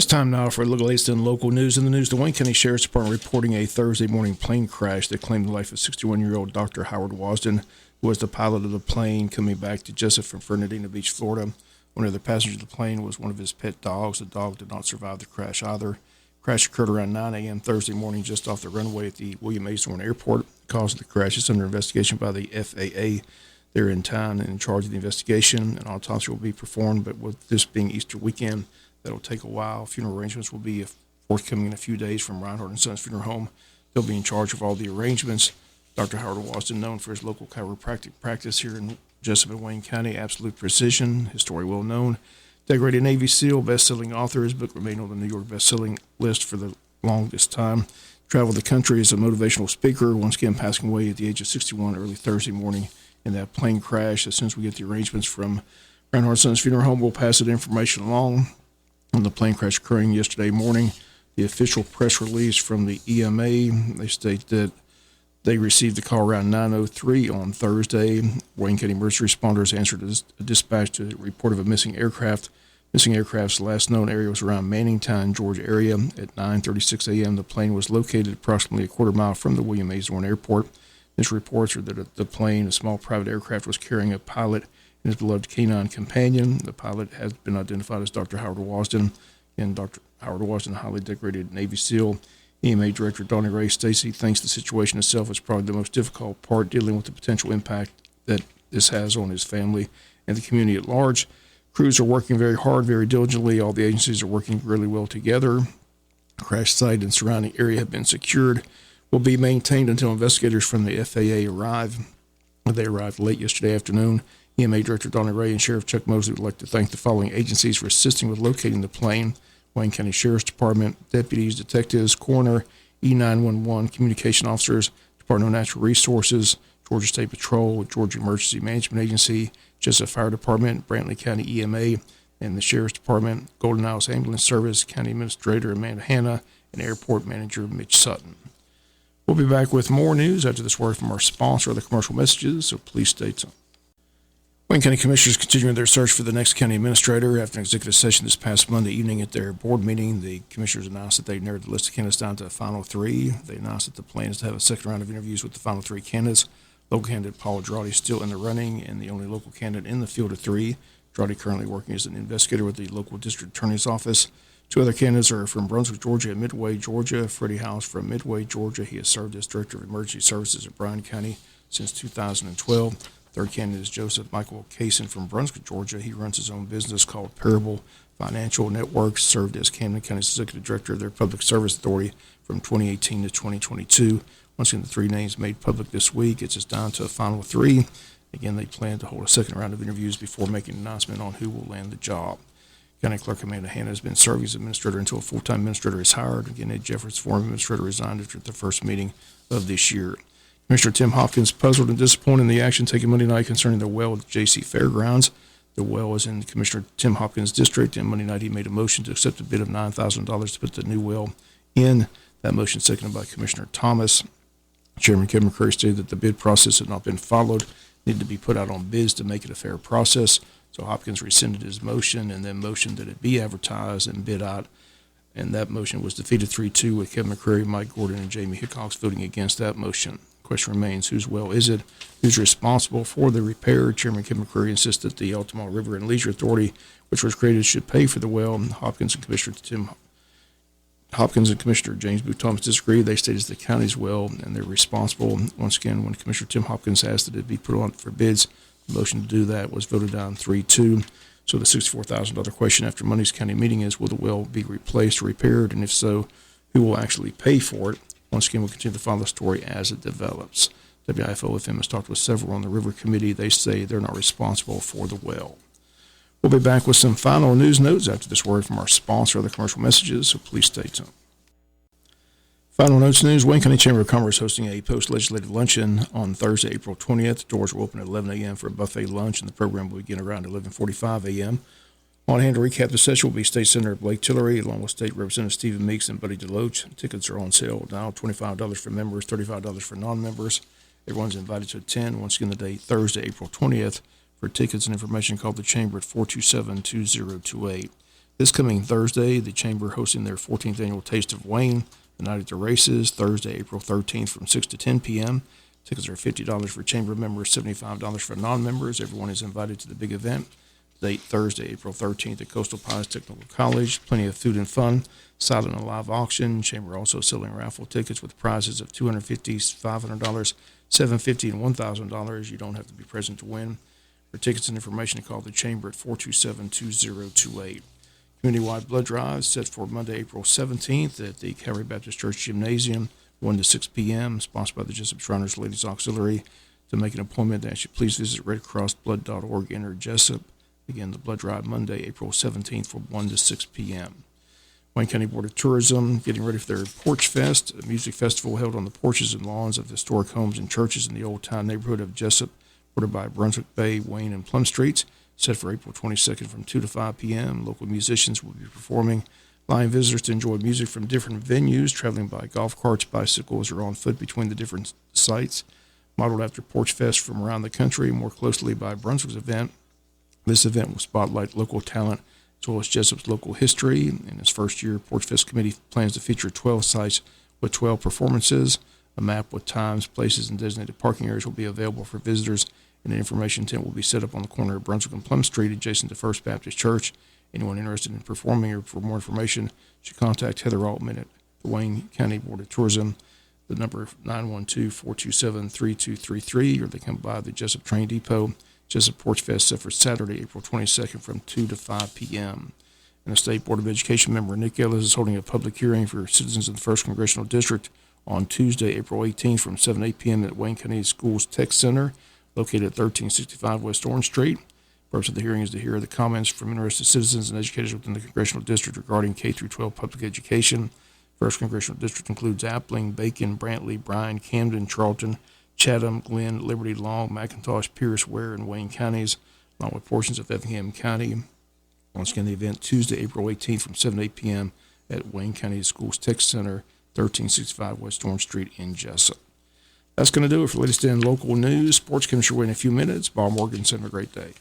It's time now for a look at the latest in local news. In the news, the Wayne County Sheriff's Department reporting a Thursday morning plane crash that claimed the life of 61-year-old Dr. Howard Wasden, who was the pilot of the plane coming back to Jesup from Fernandina Beach, Florida. One of the passengers of the plane was one of his pet dogs. The dog did not survive the crash either. The crash occurred around 9 a.m. Thursday morning just off the runway at the William A. Zorn Airport. The cause of the crash is under investigation by the FAA. They're in town and in charge of the investigation. An autopsy will be performed, but with this being Easter weekend, that'll take a while. Funeral arrangements will be forthcoming in a few days from Reinhardt & Sons Funeral Home. They'll be in charge of all the arrangements. Dr. Howard Wasden, known for his local chiropractic practice here in Jesup and Wayne County, absolute precision, his story well known. Decorated Navy SEAL, best-selling author. His book remained on the New York best-selling list for the longest time. Traveled the country as a motivational speaker, once again passing away at the age of 61 early Thursday morning in that plane crash. As soon as we get the arrangements from Reinhardt & Sons Funeral Home, we'll pass that information along. On the plane crash occurring yesterday morning, the official press release from the EMA, they state that they received the call around 9:03 on Thursday. Wayne County emergency responders answered a dispatch to a report of a missing aircraft. Missing aircraft's last known area was around Manningtown, Georgia area. At 9:36 a.m., the plane was located approximately a quarter mile from the William A. Zorn Airport. This reports are that the plane, a small private aircraft, was carrying a pilot and his beloved canine companion. The pilot has been identified as Dr. Howard Wasden, and Dr. Howard Wasden, a highly decorated Navy SEAL. EMA Director Donnie Ray Stacy thinks the situation itself is probably the most difficult part, dealing with the potential impact that this has on his family and the community at large. Crews are working very hard, very diligently. All the agencies are working really well together. The crash site and surrounding area have been secured, will be maintained until investigators from the FAA arrive. They arrived late yesterday afternoon. EMA Director Donnie Ray and Sheriff Chuck Mosley would like to thank the following agencies for assisting with locating the plane: Wayne County Sheriff's Department, deputies, detectives, coroner, E911 communication officers, Department of Natural Resources, Georgia State Patrol, Georgia Emergency Management Agency, Jesup Fire Department, Brantley County EMA, and the Sheriff's Department, Golden Isles Ambulance Service, County Administrator Amanda Hanna, and Airport Manager Mitch Sutton. We'll be back with more news after this word from our sponsor or the commercial messages, so please stay tuned. Wayne County Commissioners continuing their search for the next county administrator. After an executive session this past Monday evening at their board meeting, the commissioners announced that they narrowed the list of candidates down to the final three. They announced that the plan is to have a second round of interviews with the final three candidates. Local candidate Paul Andrade is still in the running and the only local candidate in the field of three. Andrade currently working as an investigator with the local district attorney's office. Two other candidates are from Brunswick, Georgia, and Midway, Georgia. Freddie House from Midway, Georgia. He has served as Director of Emergency Services at Bryan County since 2012. Third candidate is Joseph Michael Kaysen from Brunswick, Georgia. He runs his own business called Parable Financial Networks, served as Camden County's Executive Director of their Public Service Authority from 2018 to 2022. Once again, the three names made public this week. It's just down to a final three. Again, they plan to hold a second round of interviews before making an announcement on who will land the job. County Clerk Amanda Hanna has been serving as administrator until a full-time administrator is hired. Again, Ed Jeffers, former administrator, resigned after the first meeting of this year. Commissioner Tim Hopkins puzzled and disappointed in the action taken Monday night concerning the well at the J.C. Fairgrounds. The well is in Commissioner Tim Hopkins' district, and Monday night he made a motion to accept a bid of $9,000 to put the new well in. That motion seconded by Commissioner Thomas. Chairman Kevin McCurry stated that the bid process had not been followed, needed to be put out on bids to make it a fair process. So Hopkins rescinded his motion and then motioned that it be advertised and bid out. And that motion was defeated 3-2 with Kevin McCurry, Mike Gordon, and Jamie Hickox voting against that motion. The question remains, whose well is it? Who's responsible for the repair? Chairman Kevin McCurry insists that the Altamont River and Leisure Authority, which was created, should pay for the well. Hopkins and Commissioner James Booth Thomas disagree. They state it's the county's well, and they're responsible. Once again, when Commissioner Tim Hopkins asked that it be put on for bids, the motion to do that was voted down 3-2. So the $64,000 question after Monday's county meeting is, will the well be replaced or repaired? And if so, who will actually pay for it? Once again, we'll continue to follow the story as it develops. WIFO-FM has talked with several on the River Committee. They say they're not responsible for the well. We'll be back with some final news notes after this word from our sponsor of the commercial messages, so please stay tuned. Final notes news, Wayne County Chamber of Commerce hosting a post-legislative luncheon on Thursday, April 20th. Doors will open at 11 a.m. for a buffet lunch, and the program will begin around 11:45 a.m. On hand to recap the session will be State Senator Blake Tillery, along with State Representative Stephen Meeks and Buddy DeLoach. Tickets are on sale now, $25 for members, $35 for non-members. Everyone's invited to attend. Once again, the date, Thursday, April 20th. For tickets and information, call the Chamber at 427-2028. This coming Thursday, the Chamber hosting their 14th annual Taste of Wayne, the night at the races, Thursday, April 13th from 6 to 10 p.m. Tickets are $50 for Chamber members, $75 for non-members. Everyone is invited to the big event. Date Thursday, April 13th at Coastal Pines Technical College. Plenty of food and fun. Silent and live auction. Chamber also selling raffle tickets with prizes of $250, $500, $750, and $1,000. You don't have to be present to win. For tickets and information, call the Chamber at 427-2028. Community-wide blood drive set for Monday, April 17th at the Calvary Baptist Church Gymnasium, 1 to 6 p.m., sponsored by the Jesup Shriners Ladies Auxiliary. To make an appointment, ask you please visit redcrossblood.org, enter Jesup. Again, the blood drive Monday, April 17th from 1 to 6 p.m. Wayne County Board of Tourism getting ready for their Porch Fest, a music festival held on the porches and lawns of historic homes and churches in the Old Town neighborhood of Jesup, bordered by Brunswick Bay, Wayne, and Plum Streets, set for April 22nd from 2 to 5 p.m. Local musicians will be performing, allowing visitors to enjoy music from different venues, traveling by golf carts, bicycles, or on foot between the different sites. Modeled after Porch Fest from around the country, more closely by Brunswick's event, this event will spotlight local talent as well as Jesup's local history. In its first year, Porch Fest Committee plans to feature 12 sites with 12 performances. A map with times, places, and designated parking areas will be available for visitors, and an information tent will be set up on the corner of Brunswick and Plum Street adjacent to First Baptist Church. Anyone interested in performing or for more information should contact Heather Altman at the Wayne County Board of Tourism. The number 912-427-3233, or they come by the Jesup Train Depot. Jesup Porch Fest set for Saturday, April 22nd from 2 to 5 p.m. And the State Board of Education member Nick Ellis is holding a public hearing for citizens of the 1st Congressional District on Tuesday, April 18th from 7 to 8 p.m. at Wayne County Schools Tech Center, located at 1365 West Orange Street. The purpose of the hearing is to hear the comments from interested citizens and educators within the Congressional District regarding K-12 public education. 1st Congressional District includes Appling, Bacon, Brantley, Bryan, Camden, Charlton, Chatham, Glenn, Liberty, Long, McIntosh, Pierce, Ware, and Wayne counties, along with portions of Effingham County. Once again, the event Tuesday, April 18th from 7 to 8 p.m. at Wayne County Schools Tech Center, 1365 West Orange Street in Jesup. That's going to do it for latest in local news. Sports comes your way in a few minutes. Bob Morgan, have a great day.